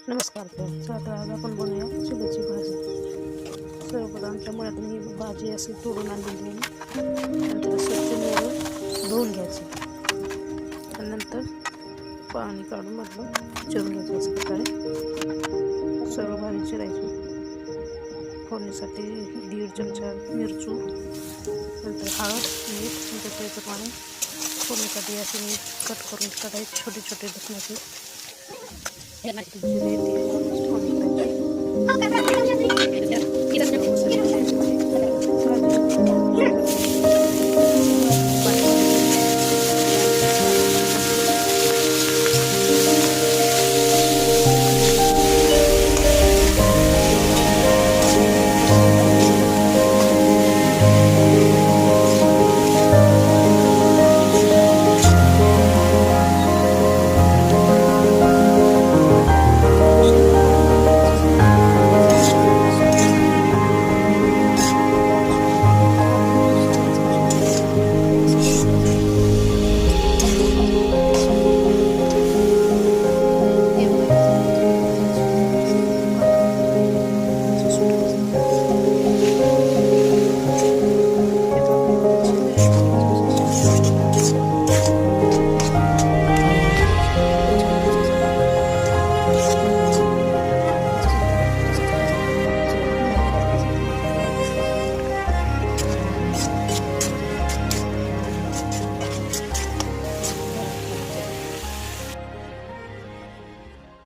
नमस्कार तर आता आज आपण बनवूया चिल्याची भाजी। सर्वप्रथम आमच्या मुळातून ही भाजी अशी तोडून आणलेली आहे। नंतर स्वच्छ निवडून धुवून घ्यायची आणि नंतर पाणी काढून मधलं चिरून घ्यायचं। अशा प्रकारे सर्व भाजी चिरायची। फोडणीसाठी 1.5 चमचा मिरची, नंतर हळद, मीठ, नंतर त्याप्रमाणे फोडणीसाठी असे मी कट करून काढायचे छोटे छोटे दुखण्याचे जिरे, तेल फोडणी करायची।